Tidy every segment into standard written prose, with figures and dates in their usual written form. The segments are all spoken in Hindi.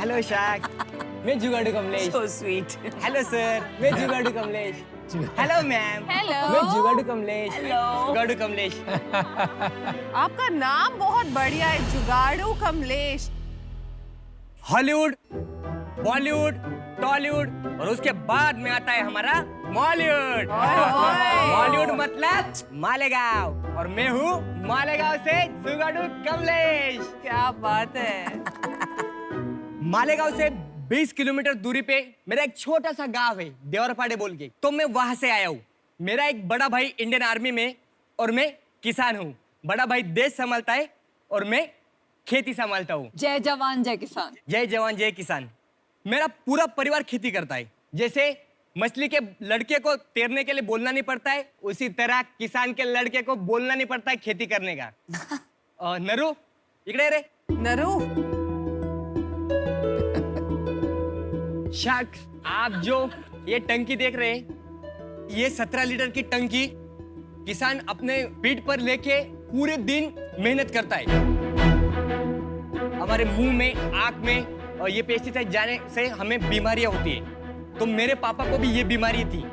हेलो शाक, मैं जुगाड़ू Kamlesh. So sweet. Hello sir, मैं जुगाड़ू कमलेश। Hello ma'am, Hello. मैं जुगाड़ू कमलेश। Hello. जुगाड़ू कमलेश। आपका नाम बहुत बढ़िया है, जुगाड़ू कमलेश। हॉलीवुड, बॉलीवुड, टॉलीवुड और उसके बाद में आता है हमारा मॉलीवुड। मॉलीवुड मतलब मालेगांव और मैं हूँ मालेगांव से जुगाड़ू कमलेश। क्या बात है। मालेगांव से 20 किलोमीटर दूरी पे मेरा एक छोटा सा गांव है देवरपाड़े बोल के, तो मैं वहां से आया हूँ। मेरा एक बड़ा भाई इंडियन आर्मी में और मैं किसान हूँ। बड़ा भाई देश संभालता है और मैं खेती संभालता हूँ। जय जवान जय किसान। जय जवान जय किसान। मेरा पूरा परिवार खेती करता है। जैसे मछली के लड़के को तैरने के लिए बोलना नहीं पड़ता है, उसी तरह किसान के लड़के को बोलना नहीं पड़ता है खेती करने का। नरू इकड़े रे। नरू, शख्स, आप जो ये टंकी देख रहे हैं, ये 17 लीटर की टंकी किसान अपने पीठ पर लेके पूरे दिन मेहनत करता है। हमारे मुंह में, आंख में और ये पेस्टिसाइड जाने से हमें बीमारियां होती है। तो मेरे पापा को भी ये बीमारी थी।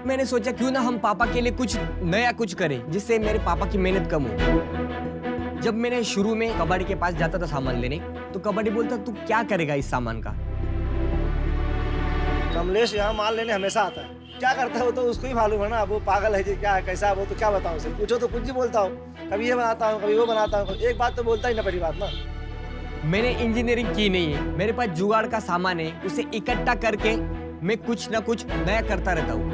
मैंने सोचा क्यों ना हम पापा के लिए कुछ नया कुछ करें जिससे मेरे पापा की मेहनत कम हो। जब मैंने शुरू में कबाड़ी के पास जाता था सामान लेने, तो कबाड़ी बोलता तू क्या करेगा इस सामान का। कमलेश यहाँ माल लेने हमेशा आता है। क्या करता है वो तो उसको ही मालूम है ना। वो पागल है जी, क्या है, कैसा है वो, तो क्या बताऊँ उसे। पूछो तो कुछ ही बोलता हूँ, कभी ये बनाता हूँ, कभी वो बनाता हूँ। एक बात तो बोलता ही ना, बड़ी बात ना। मैंने इंजीनियरिंग की नहीं है, मेरे पास जुगाड़ का सामान है, उसे इकट्ठा करके मैं कुछ ना कुछ नया करता रहता हूँ।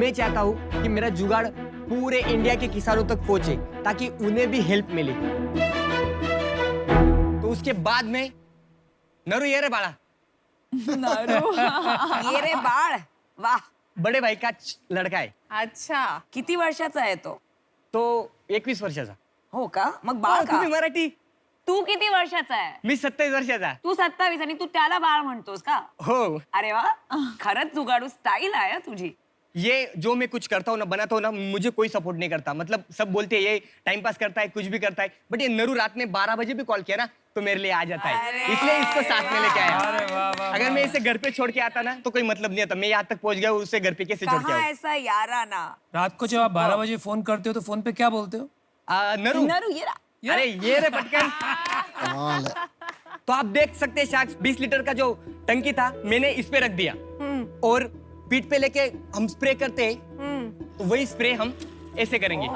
मैं चाहता हूँ कि मेरा जुगाड़ पूरे इंडिया के किसानों तक पहुंचे ताकि उन्हें भी हेल्प मिले। तो उसके बाद में नरू ये रे बाड़ा, ये रे बाळ, वाह. बड़े भाई का लड़का आहे. अच्छा, किती वर्षाचा आहे तो? तो 21 वर्षाचा. हो का? मग बाळ का? तुम्ही मराठी, तू किती वर्षाचा आहे? मी 27 वर्षाचा. तू 27 आणि तू त्याला बाळ म्हणतोस का? हो. अरे वा, खरंच जुगाडू स्टाईल आहे हं तुझी. ये जो मैं कुछ करता हूँ ना, बनाता हूँ ना, मुझे कोई सपोर्ट नहीं करता. मतलब सब बोलते हैं ये टाइम पास करता है, कुछ भी करता है, बट ये नरू रात में 12 बजे भी कॉल किया ना तो मेरे लिए आ जाता है, इसलिए इसको साथ में लेके आया. अगर मैं इसे घर पे छोड़ के आता ना तो कोई मतलब नहीं आता. मैं यहाँ तक पहुंच गया, उसे घर पे कैसे छोड़ के कहाँ आऊं? ऐसा याराना. रात को जब आप 12 बजे फोन करते हो तो फोन पे क्या बोलते हो? नरू, नरू ये रहा. अरे ये रे पटकन. तो आप देख सकते हैं शायद 20 लीटर का जो टंकी था मैंने इस पे रख दिया और पीठ पे लेके हम स्प्रे करते हैं, तो वही स्प्रे हम ऐसे करेंगे.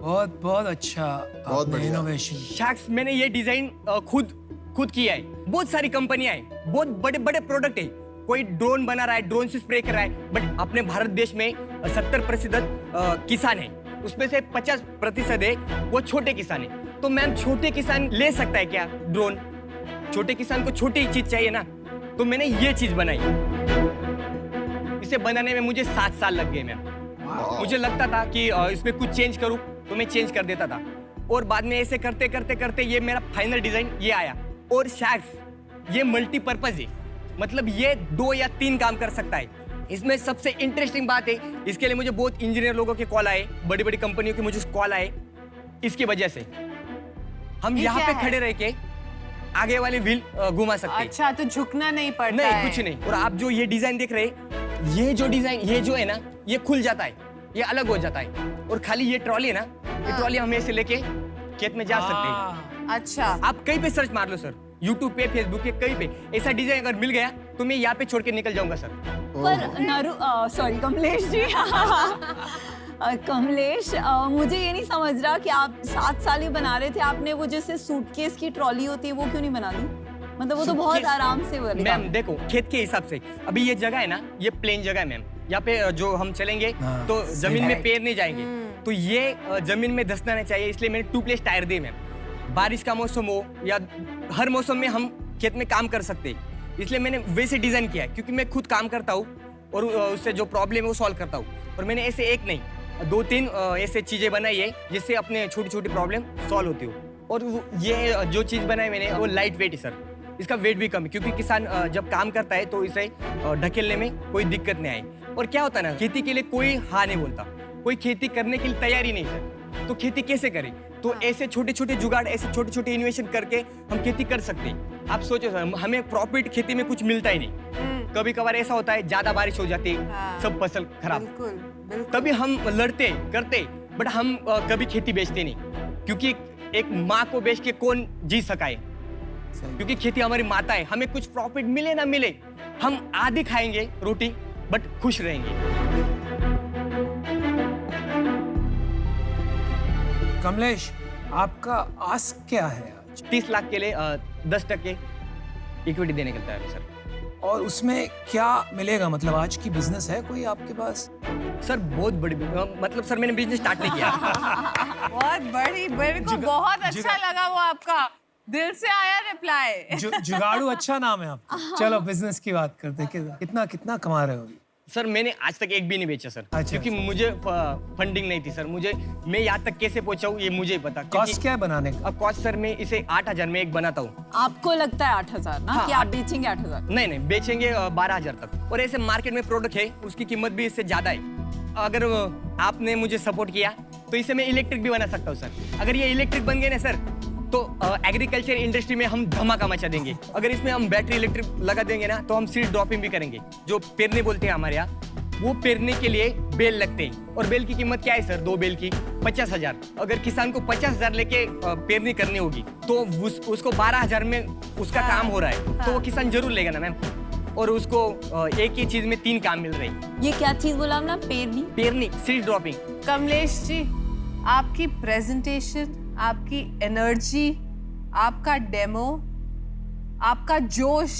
बहुत बहुत अच्छा, बहुत बढ़िया। इनोवेशन. शाक्स, मैंने ये डिजाइन खुद किया है. बहुत सारी कंपनियां हैं, बहुत बड़े बड़े प्रोडक्ट है. कोई ड्रोन बना रहा है, ड्रोन से स्प्रे कर रहा है, बट अपने भारत देश में 70% किसान है, उसमें से 50% है वो छोटे किसान है. तो मैम, छोटे किसान ले सकता है क्या ड्रोन? छोटे किसान को छोटी चीज चाहिए ना, तो मैंने ये चीज बनाई. इसे बनाने में मुझे 7 साल लग गए मैम. मुझे लगता था कि इसमें कुछ चेंज करूं तो मैं चेंज कर देता था, और बाद में ऐसे करते करते करते ये मेरा फाइनल डिजाइन ये आया. और शायद ये मल्टीपर्पज है, मतलब ये 2 या 3 काम कर सकता है. इसमें सबसे इंटरेस्टिंग बात है, इसके लिए मुझे बहुत इंजीनियर लोगों के कॉल आए, बड़ी बड़ी कंपनियों के मुझे कॉल आए. इसकी वजह से हम यहाँ पे खड़े रह के आगे वाले व्हील घुमा सकते हैं. अच्छा, तो झुकना नहीं पड़ता नहीं, है। कुछ नहीं. और आप जो ये डिजाइन देख रहे हैं, ये जो डिजाइन, ये जो है ना, ये खुल जाता है, ये अलग हो जाता है. और खाली ये ट्रॉली है ना, ये ट्रॉली हम ऐसे लेके खेत में जा सकते हैं. अच्छा, आप कहीं पे सर्च मार लो सर, यूट्यूब पे, फेसबुक पे, कहीं पे ऐसा डिजाइन अगर मिल गया तो मैं यहाँ पे छोड़ के निकल जाऊंगा सर. पर नरू, सॉरी कमलेश जी. कमलेश, मुझे ये नहीं समझ रहा कि आप 7 साल ही बना रहे थे, आपने वो जैसे सूटकेस की ट्रॉली होती है वो क्यों नहीं बना दी? मतलब वो तो बहुत सूटकेस- आराम से बनेगा. मैम देखो, खेत के हिसाब से अभी ये जगह है ना, ये प्लेन जगह है मैम. यहाँ पे जो हम चलेंगे हाँ, तो जमीन में है। पैर नहीं जाएंगे, तो ये जमीन में धंसना नहीं चाहिए, इसलिए मैंने 2 प्लेस टायर दिए मैम. बारिश का मौसम हो या हर मौसम में हम खेत में काम कर सकते हैं, इसलिए मैंने वैसे डिजाइन किया है. क्योंकि मैं खुद काम करता हूँ और उससे जो प्रॉब्लम है वो सॉल्व करता हूँ. और मैंने ऐसे एक नहीं 2-3 ऐसे चीजें बनाई है जिससे अपने छोटी छोटी प्रॉब्लम सॉल्व होती हो. और ये जो चीज बनाई मैंने वो लाइट वेट है सर. इसका वेट भी कम है, क्योंकि किसान जब काम करता है तो इसे ढकेलने में कोई दिक्कत नहीं आए. और क्या होता है ना, खेती के लिए कोई हाँ नहीं बोलता, कोई खेती करने के लिए तैयारी नहीं सर. तो खेती कैसे करें? तो ऐसे छोटे छोटे जुगाड़, ऐसे छोटे छोटे इन्वेशन करके हम खेती कर सकते हैं। आप सोचो सर, हमें प्रॉफिट खेती में कुछ मिलता ही नहीं। कभी कभार ऐसा होता है, ज्यादा बारिश हो जाती है, हाँ। सब फसल खराब। बिल्कुल बिल्कुल। तभी हम लड़ते करते, बट हम कभी खेती बेचते नहीं, क्योंकि एक माँ को बेच के कौन जी सका है? क्योंकि खेती हमारी माता है। हमें कुछ प्रॉफिट मिले ना मिले, हम आधी खाएंगे रोटी, बट खुश रहेंगे। कमलेश, आपका आस्क क्या है आज? 30 लाख के लिए 10% इक्विटी देने के तैयार है सर। और उसमें क्या मिलेगा? मतलब आज की बिजनेस है कोई आपके पास? सर बहुत बड़ी, मतलब सर मैंने बिजनेस स्टार्ट नहीं किया। बहुत बड़ी, मेरे को बहुत अच्छा लगा वो आपका दिल से आया रिप्लाई। जुगाड़ू अच्छा नाम है आपका। चलो बिजनेस की बात करते हैं। कितना कितना कमा रहे हो अभी? सर मैंने आज तक एक भी नहीं बेचा सर। अच्छा, क्योंकि मुझे फंडिंग नहीं थी सर। मैं यहाँ तक कैसे पहुंचा हूँ ये मुझे ही पता। कॉस्ट क्या है बनाने का? अब कॉस्ट सर मैं इसे 8,000 में एक बनाता हूँ। आपको लगता है 8,000 ना हाँ, कि आप बेचेंगे 8,000? नहीं बेचेंगे 12,000 तक। और ऐसे मार्केट में प्रोडक्ट है, उसकी कीमत भी इससे ज्यादा है। अगर आपने मुझे सपोर्ट किया तो इसे मैं इलेक्ट्रिक भी बना सकता हूँ सर। अगर ये इलेक्ट्रिक बन गए ना सर, तो एग्रीकल्चर इंडस्ट्री में हम धमाका मचा देंगे। अगर इसमें हम बैटरी इलेक्ट्रिक लगा देंगे ना, तो हम सीड ड्रॉपिंग भी करेंगे। जो पेरने बोलते हैं हमारे यहाँ, वो पेरने के लिए बेल लगते हैं। और बेल की कीमत क्या है सर? 2 बेल की 50,000। अगर किसान को 50,000 लेके पेरनी करनी होगी, तो उसको 12,000 में उसका काम हो रहा है, तो वो किसान जरूर लेगा ना मैम। और उसको एक ही चीज में 3 काम मिल रहे हैं। ये क्या चीज बोला आपने? पेरनी, सीड ड्रॉपिंग। कमलेश जी, आपकी प्रेजेंटेशन, आपकी एनर्जी, आपका डेमो, आपका जोश,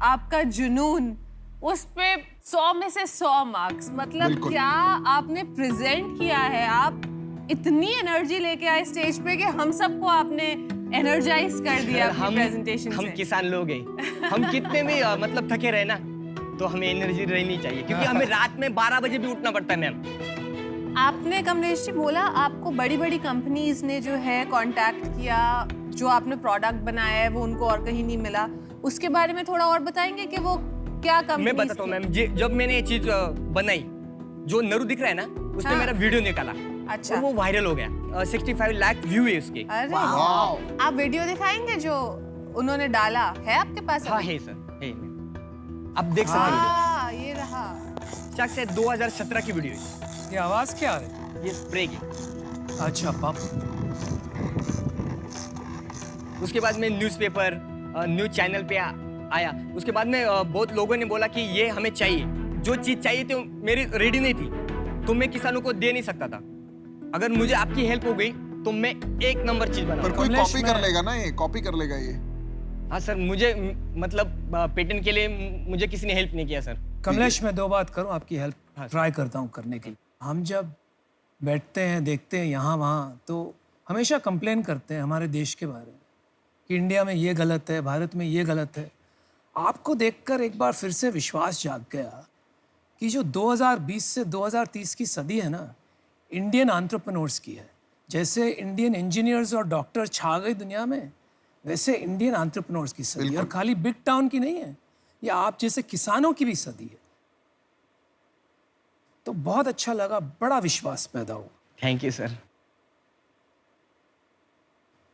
आपका जुनून, उस पे 100 में से 100 मार्क्स। मतलब क्या आपने प्रेजेंट किया है। आप इतनी एनर्जी लेके आए स्टेज पे कि हम सबको आपने एनर्जाइज कर दिया अपनी प्रेजेंटेशन हम से। किसान लोग हैं। हम कितने भी मतलब थके रहे ना, तो हमें एनर्जी रहनी चाहिए, क्योंकि हमें रात में 12 बजे भी उठना पड़ता है मैम। आपने कमलेश जी बोला आपको बड़ी बड़ी कंपनीज ने जो है कांटेक्ट किया, जो आपने प्रोडक्ट बनाया है वो उनको और कहीं नहीं मिला। उसके बारे में थोड़ा और बताएंगे कि वो क्या कंपनी? मैं बताता हूँ मैम। जब मैंने ये चीज बनाई, जो नरू दिख रहा है ना, उसने हाँ। मेरा वीडियो निकाला। अच्छा। और वो वायरल हो गया। 65 लाख व्यू है उसके। अरे आप वीडियो दिखाएंगे जो उन्होंने डाला है आपके पास? हाँ है सर, है। आप देख सकते हैं। हाँ, ये रहा। शायद से 2017 की वीडियो है। ये आवाज क्या आ रही है? ये स्प्रे की। अच्छा पंप। उसके बाद में न्यूज़पेपर, न्यूज चैनल पे आया। उसके बाद में बहुत लोगों ने बोला कि ये हमें चाहिए। जो चीज चाहिए थी मेरी रेडी नहीं थी, तो मैं किसानों को दे नहीं सकता था। अगर मुझे आपकी हेल्प हो गई तो मैं एक नंबर चीज पर बनाऊंगा। कोई कमलेश कॉपी कर लेगा ना, ये कॉपी कर लेगा ये। हाँ सर, मुझे मतलब पेटेंट के लिए मुझे किसी ने हेल्प नहीं किया सर। कमलेश, मैं 2 बात करूं, आपकी हेल्प हाँ। ट्राई करता हूं करने की। हम जब बैठते हैं, देखते हैं यहाँ वहाँ, तो हमेशा कंप्लेन करते हैं हमारे देश के बारे में कि इंडिया में ये गलत है, भारत में ये गलत है। आपको देखकर एक बार फिर से विश्वास जाग गया कि जो 2020 से 2030 की सदी है ना, इंडियन एंटरप्रेन्योर्स की है। जैसे इंडियन इंजीनियर्स और डॉक्टर छा गए दुनिया में, वैसे इंडियन एंटरप्रेन्योर्स की सदी। और खाली बिग टाउन की नहीं है, ये आप जैसे किसानों की भी सदी है। तो बहुत अच्छा लगा, बड़ा विश्वास पैदा हुआ। Thank you sir.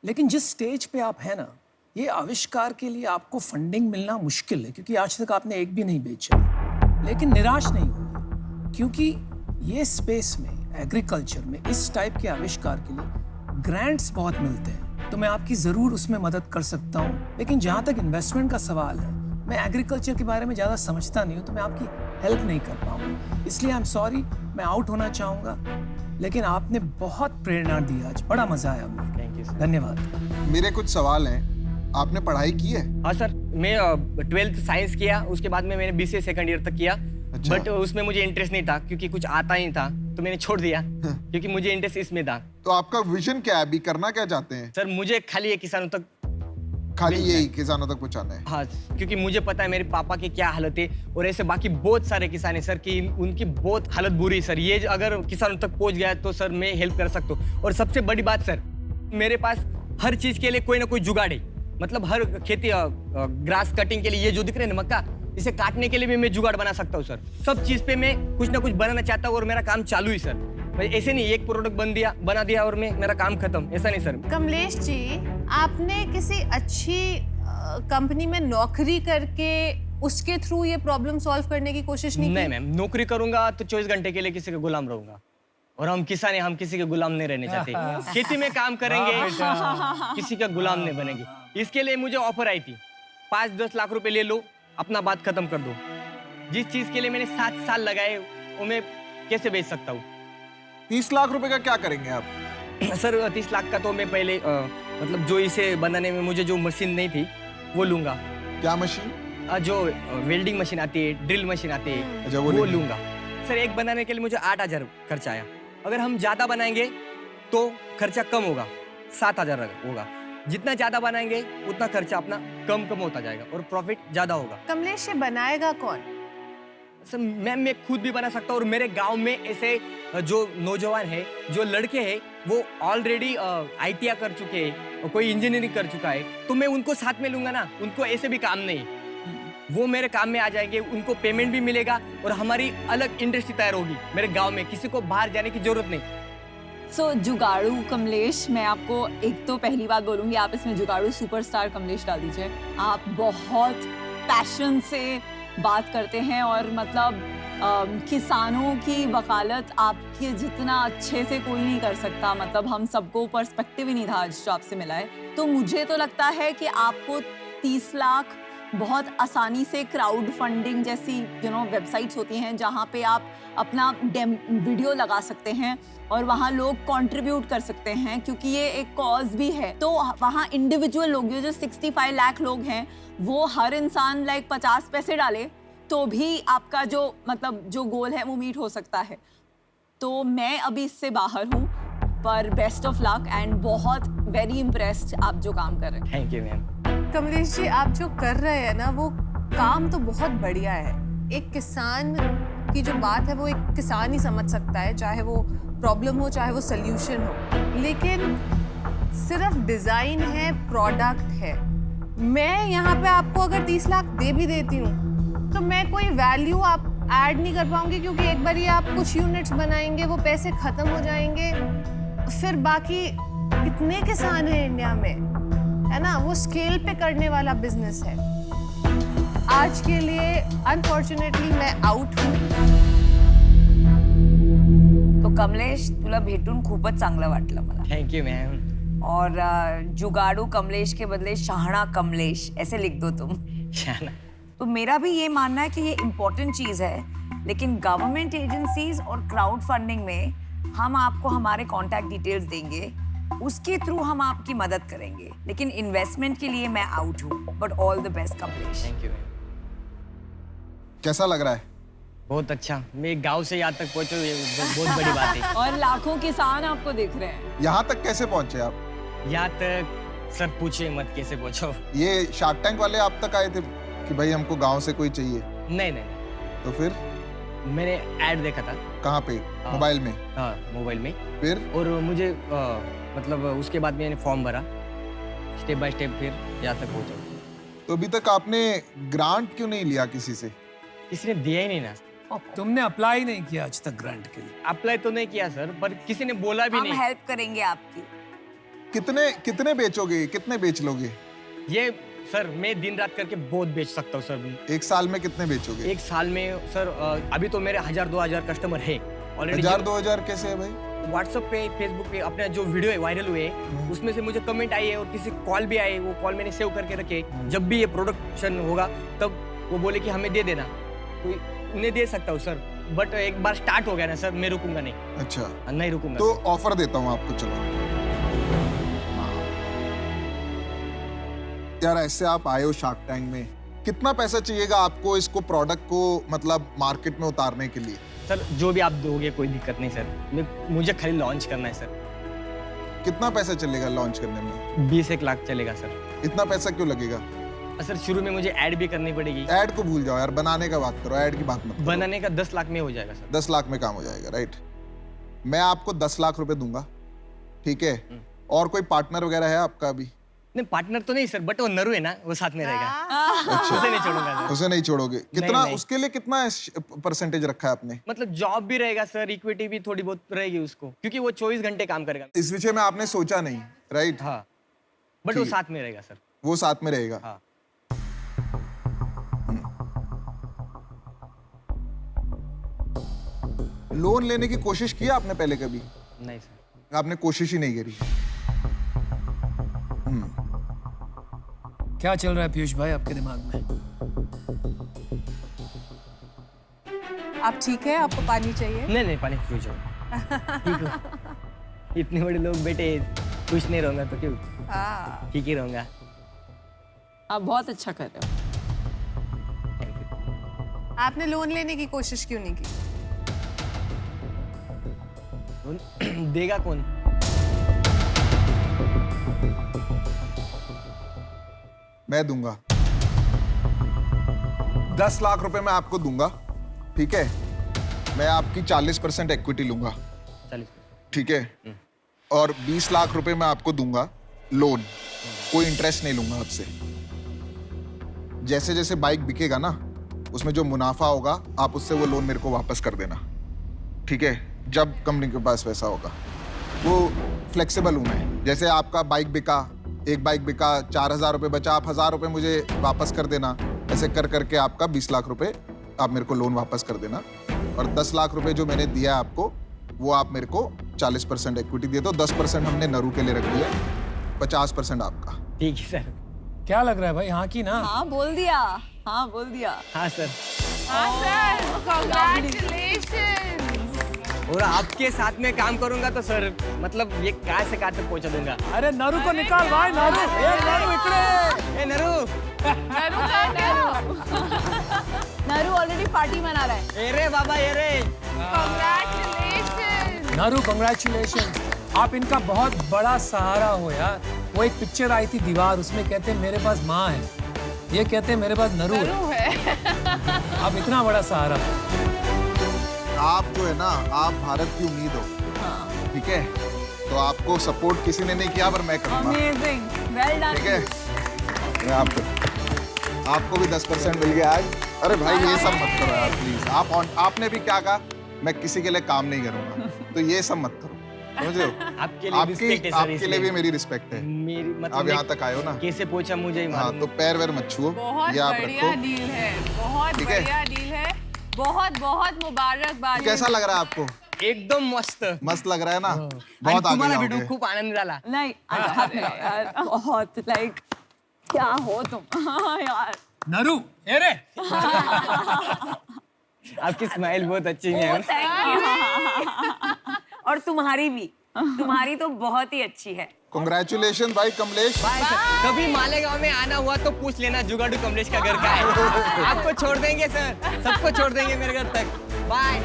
लेकिन जिस स्टेज पे आप हैं ना, ये आविष्कार के लिए आपको फंडिंग मिलना मुश्किल है, क्योंकि आज तक आपने एक भी नहीं बेचा। लेकिन निराश नहीं होइए, क्योंकि ये स्पेस में, एग्रीकल्चर में, इस टाइप के आविष्कार के लिए ग्रांट्स बहुत मिलते हैं। तो मैं आपकी ज़रूर उसमें मदद कर सकता हूँ। लेकिन जहाँ तक इन्वेस्टमेंट का सवाल है, मैं एग्रीकल्चर के बारे में ज़्यादा समझता नहीं हूँ, तो मैं आपकी हेल्प नहीं कर पाऊँगा। इसलिए आई एम सॉरी, मैं आउट होना चाहूँगा। लेकिन आपने बहुत प्रेरणा दी आज, बड़ा मज़ा आया मुझे। Thank you sir. धन्यवाद। मेरे कुछ सवाल हैं। आपने पढ़ाई की है? हाँ सर, मैं 12th साइंस किया, उसके बाद में मैंने BCA सेकंड ईयर तक किया। अच्छा। बट उसमें मुझे इंटरेस्ट नहीं था, क्योंकि कुछ आता ही था, तो मैंने छोड़ दिया, क्योंकि मुझे इंटरेस्ट इसमें था। तो आपका विजन क्या है? अभी करना क्या चाहते हैं? सर मुझे खाली ये किसानों तक, खाली यही किसानों तक पहुंचाना है? हाँ, क्योंकि मुझे पता है मेरे पापा की क्या हालत है, और ऐसे बाकी बहुत सारे किसान हैं सर कि उनकी बहुत हालत बुरी है सर। ये अगर किसानों तक पहुंच गया तो सर मैं हेल्प कर सकता हूँ। और सबसे बड़ी बात सर, मेरे पास हर चीज के लिए कोई ना कोई जुगाड़ है। मतलब हर खेती, ग्रास कटिंग के लिए ये जो दिख रहे हैं ना मक्का, इसे काटने के लिए भी मैं जुगाड़ बना सकता हूँ सर। सब चीज पे मैं कुछ ना कुछ बनाना चाहता हूँ, और मेरा काम चालू ही सर। भाई ऐसे नहीं एक प्रोडक्ट बना दिया और मेरा काम खत्म, ऐसा नहीं सर। कमलेश जी, आपने किसी अच्छी कंपनी में नौकरी करके उसके थ्रू ये प्रॉब्लम सॉल्व करने की कोशिश नहीं नहीं की? मैम, नौकरी करूंगा तो 24 घंटे के लिए किसी का गुलाम रहूंगा, और हम किसान हैं, हम किसी के गुलाम नहीं रहने चाहते। खेती में काम करेंगे, किसी का गुलाम नहीं बनेंगे। इसके लिए मुझे ऑफर आई थी, 5-10 लाख रुपए ले लो, अपना बात खत्म कर दो। जिस चीज के लिए मैंने 7 साल लगाए वो मैं कैसे बेच सकता हूँ? 30 लाख रुपए का क्या करेंगे आप? सर 30 लाख का तो मैं पहले मतलब जो इसे बनाने में मुझे जो मशीन नहीं थी वो लूंगा। क्या मशीन? जो वेल्डिंग मशीन आती है, ड्रिल मशीन आती है, अच्छा, वो लेंगे। लूंगा। सर एक बनाने के लिए मुझे 8,000 खर्चा आया। अगर हम ज्यादा बनाएंगे तो खर्चा कम होगा, 7,000 होगा। जितना ज्यादा बनाएंगे उतना खर्चा अपना कम होता जाएगा और प्रॉफिट ज्यादा होगा। कमलेश, ये बनाएगा कौन? सर मैम मैं खुद भी बना सकता हूँ, और मेरे गांव में ऐसे जो नौजवान है, जो लड़के हैं, वो ऑलरेडी ITI कर चुके हैं, कोई इंजीनियरिंग कर चुका है, तो मैं उनको साथ में लूंगा ना। उनको ऐसे भी काम नहीं, वो मेरे काम में आ जाएंगे, उनको पेमेंट भी मिलेगा और हमारी अलग इंडस्ट्री तैयार होगी मेरे गांव में। किसी को बाहर जाने की जरूरत नहीं। सो जुगाड़ू कमलेश, मैं आपको एक तो पहली बात बोलूंगी, आप इसमें जुगाड़ू सुपरस्टार कमलेश डाल दीजिए। आप बहुत पैशन से बात करते हैं और मतलब किसानों की वकालत आपके जितना अच्छे से कोई नहीं कर सकता। मतलब हम सबको पर्सपेक्टिव ही नहीं था आज जो आपसे मिला है। तो मुझे तो लगता है कि आपको 30 लाख बहुत आसानी से क्राउड फंडिंग जैसी वेबसाइट्स होती हैं जहाँ पे आप अपना वीडियो लगा सकते हैं और वहाँ लोग कंट्रीब्यूट कर सकते हैं, क्योंकि ये एक कॉज भी है। तो वहाँ इंडिविजुअल लोग जो 65 लाख लोग हैं, वो हर इंसान लाइक 50 पैसे डाले तो भी आपका जो मतलब जो गोल है वो मीट हो सकता है। तो मैं अभी इससे बाहर हूँ, पर बेस्ट ऑफ लक एंड बहुत वेरी इम्प्रेस्ड आप जो काम कर रहे हैं। Thank you ma'am. Kamlesh ji, आप जो कर रहे हैं ना, वो काम तो बहुत बढ़िया है। एक किसान की जो बात है वो एक किसान ही समझ सकता है, चाहे वो प्रॉब्लम हो चाहे वो सोल्यूशन हो। लेकिन सिर्फ डिजाइन है, प्रोडक्ट है। मैं यहाँ पे आपको अगर 30 लाख दे भी देती हूँ तो मैं कोई वैल्यू आप ऐड नहीं कर पाऊंगी, क्योंकि एक बार ये आप कुछ यूनिट्स बनाएंगे, वो पैसे खत्म हो जाएंगे। फिर बाकी कितने किसान हैं इंडिया में, है ना? वो स्केल पे करने वाला बिजनेस है। आज के लिए अनफॉर्चुनेटली मैं आउट हूँ। तो कमलेश, तुला भेटून खूपच चांगलं वाटलं मला। Thank you ma'am. और जुगाड़ू कमलेश के बदले शाहना कमलेश ऐसे लिख दो तुम। शाना। तो मेरा भी ये मानना है कि ये इम्पोर्टेंट चीज है, लेकिन गवर्नमेंट एजेंसीज और क्राउड फंडिंग में हम आपको हमारे कॉन्टैक्ट डिटेल्स देंगे, उसके थ्रू हम आपकी मदद करेंगे। लेकिन इन्वेस्टमेंट के लिए मैं आउट हूँ। But all the best Kamlesh. Thank you ma'am. कैसा लग रहा है? बहुत अच्छा। मैं गांव से यहाँ तक पहुँचूँ, ये बहुत बड़ी बात है। और लाखों किसान आपको देख रहे हैं। यहाँ तक कैसे पहुंचे आप? यहाँ तक सर पूछिए मत कैसे पहुँचो। ये शार्क टैंक वाले आप तक आए थे कि भाई हमको गांव से कोई चाहिए? नहीं, तो फिर मैंने ऐड देखा था। कहाँ पे? मोबाइल में? हाँ, मोबाइल में। फिर? और मुझे मतलब उसके बाद मैंने फॉर्म भरा, स्टेप बाय स्टेप, फिर यहाँ तक पहुँचा। तो अभी तक आपने ग्रांट क्यों नहीं लिया किसी से? किसी ने दिया ही नहीं ना। तुमने अप्लाई नहीं किया आज तक ग्रांट के लिए? अप्लाई तो नहीं किया सर, पर किसी ने बोला भी हम नहीं। हेल्प करेंगे आपकी। कितने बेचोगे? कितने बेच लोगे? ये सर मैं दिन रात करके बहुत बेच सकता हूँ सर। एक साल में कितने बेचोगे? एक साल में सर अभी तो मेरे 1000-2000 कस्टमर है ऑलरेडी। 1000-2000 कैसे है भाई? व्हाट्सएप पे, फेसबुक पे अपने जो वीडियो वायरल हुए उसमें से मुझे कमेंट आई है और किसी कॉल भी आए। वो कॉल मैंने सेव करके रखे, जब भी ये प्रोडक्शन होगा तब वो बोले कि हमें दे देना, तो उन्हें दे सकता हूँ सर। बट एक बार स्टार्ट हो गया ना सर, मैं रुकूंगा नहीं। अच्छा, नहीं रुकूंगा। तो ऑफर देता हूँ आपको, चलो। यार ऐसे आप आए हो शार्क टैंक में, कितना पैसा चाहिएगा आपको इसको प्रोडक्ट को मतलब मार्केट में उतारने के लिए? सर जो भी आप दोगे कोई दिक्कत नहीं सर, मुझे खाली लॉन्च करना है सर। कितना पैसा चलेगा लॉन्च करने में? 20-1 लाख चलेगा सर। इतना पैसा क्यों लगेगा? सर शुरू में मुझे ऐड भी करनी पड़ेगी। ऐड को भूल जाओ यार, बनाने का बात करो, ऐड की बात मत करो। बनाने का 10 लाख में हो जाएगा सर। 10 लाख में काम हो जाएगा, राइट? मैं आपको 10 लाख रुपए दूंगा, ठीक है? और कोई पार्टनर वगैरह है आपका अभी? नहीं पार्टनर तो नहीं सर, बट वो नरू है ना, वो साथ में रहेगा। उसे नहीं छोड़ूंगा सर। उसे नहीं छोड़ोगे? कितना नहीं। उसके लिए कितना परसेंटेज रखा है आपने? मतलब जॉब भी रहेगा सर, इक्विटी भी थोड़ी बहुत रहेगी उसको, क्योंकि वो 24 घंटे काम करेगा। इस विषय में आपने सोचा नहीं, राइट? हाँ, बट वो ठीक। साथ में रहेगा सर। वो साथ में रहेगा। हाँ। लोन लेने की कोशिश की आपने पहले कभी? नहीं सर। आपने कोशिश ही नहीं करी। क्या चल रहा है पीयूष भाई आपके दिमाग में? आप ठीक है? आपको पानी चाहिए? नहीं पानी क्यों जाओ, ठीक हो। इतने बड़े लोग बेटे, खुश नहीं रहूंगा तो क्यों, हाँ। ठीक ही रहूंगा। आप बहुत अच्छा कर रहे हो। Thank you. आपने लोन लेने की कोशिश क्यों नहीं की? देगा कौन? मैं दूंगा 10 लाख रुपए मैं आपको दूंगा, ठीक है? मैं आपकी 40% इक्विटी लूंगा, 40। ठीक है? और 20 लाख रुपए मैं आपको दूंगा लोन, कोई इंटरेस्ट नहीं लूंगा आपसे। जैसे जैसे बाइक बिकेगा ना, उसमें जो मुनाफा होगा आप उससे वो लोन मेरे को वापस कर देना, ठीक है? जब कंपनी के पास पैसा होगा। वो फ्लेक्सिबल हूं मैं। जैसे आपका बाइक बिका, एक बाइक बिका, 4,000 रुपये बचा, आप 1,000 रुपये मुझे वापस कर देना। ऐसे कर करके आपका 20 लाख रुपए आप मेरे को लोन वापस कर देना। और 10 लाख रुपए जो मैंने दिया आपको, वो आप मेरे को 40% इक्विटी दे दो। 10% हमने नरू के लिए रख दिया, 50% आपका। ठीक है सर। क्या लग रहा है भाई, हाँ की ना? हाँ बोल दिया, हाँ बोल दिया। हाँ सर। हाँ सर, congratulations! और आपके साथ में काम करूंगा तो सर मतलब ये कहाँ से कहाँ तक पहुंचा दूंगा। अरे नरू को निकाल भाई, नरू, ए नरू इकडे। ए नरू, नरू ऑलरेडी पार्टी मना रहा है। ए रे बाबा, ए रे। Congratulations! नरू कंग्रेचुलेशन, आप इनका बहुत बड़ा सहारा हो यार। वो एक पिक्चर आई थी दीवार, उसमें कहते हैं मेरे पास माँ है, ये कहते हैं मेरे पास नरू है। आप इतना बड़ा सहारा। आप जो है ना, आप भारत की उम्मीद हो, ठीक है? तो आपको सपोर्ट किसी ने नहीं किया, पर मैं करूंगा, अमेजिंग, वेल डन। ठीक है? मैं आपको भी 10% मिल गया आज। अरे भाई ये सब मत करो यार प्लीज। आपने भी क्या कहा, मैं किसी के लिए काम नहीं करूंगा, तो ये सब मत करो, समझ रहे हो? आपके लिए रिस्पेक्ट है सर, आपके लिए भी मेरी रिस्पेक्ट है। मेरी मतलब आप यहाँ तक आए हो ना, कैसे पहुंचा मुझे ही हाँ, मालूम। तो पैर वैर मत छुओ, बहुत ये आप बढ़िया रखो। डील है, बहुत ठीक है? बढ़िया डील है। बहुत बहुत मुबारकबाद। कैसा लग रहा है आपको? एकदम मस्त। मस्त लग रहा है ना? आणि बहुत आगे तुम्हाला जाओगे। भेटून खूप आनंद झाला। नहीं अरे यार बहुत लाइक क्या हो तुम। हाँ यार नरू, ए रे। आपकी स्माइल बहुत अच्छी है। और तुम्हारी भी, तुम्हारी तो बहुत ही अच्छी है। Congratulations भाई कमलेश। Bye sir. कभी मालेगांव में आना हुआ तो पूछ लेना, जुगाड़ू कमलेश का घर का है। आपको छोड़ देंगे सर, सबको छोड़ देंगे मेरे घर तक। बाय।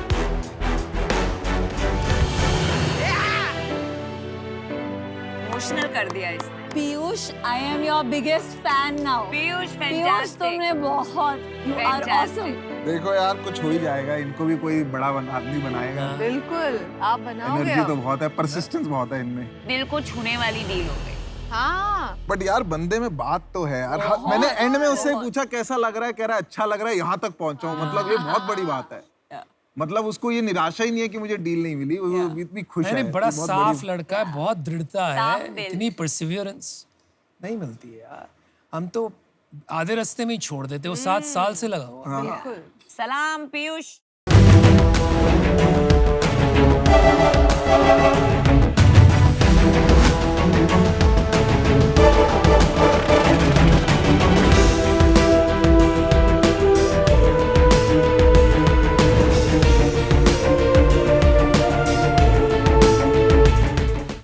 इमोशनल कर दिया इसने। Piyush, I am your biggest fan now. Piyush Piyush fantastic. तुमने बहुत, यू आर Fantastic. ऑसम। देखो यार, कुछ हो ही जाएगा, इनको भी कोई बड़ा आदमी बनाएगा। बिल्कुल, आप बनाओगे एनर्जी तो अब। बहुत है, परसिस्टेंस बहुत है इनमें। दिल को छूने वाली डील हो गई। हाँ, बट यार बंदे में बात तो है यार। मैंने एंड में उससे पूछा कैसा लग रहा है, कह रहा है अच्छा लग रहा है, यहाँ तक पहुंचा हूँ। मतलब ये बहुत बड़ी बात है। मतलब उसको ये निराशा ही नहीं है कि मुझे डील नहीं मिली, वो इतनी खुश है। नहीं, बड़ा कि बहुत साफ बड़ी- लड़का है, बहुत दृढ़ता साफ है, दिल। इतनी परसिवियरेंस नहीं मिलती है यार। हम तो आधे रास्ते में ही छोड़ देते, वो 7 साल से लगा हुआ। बिल्कुल। सलाम पीयूष।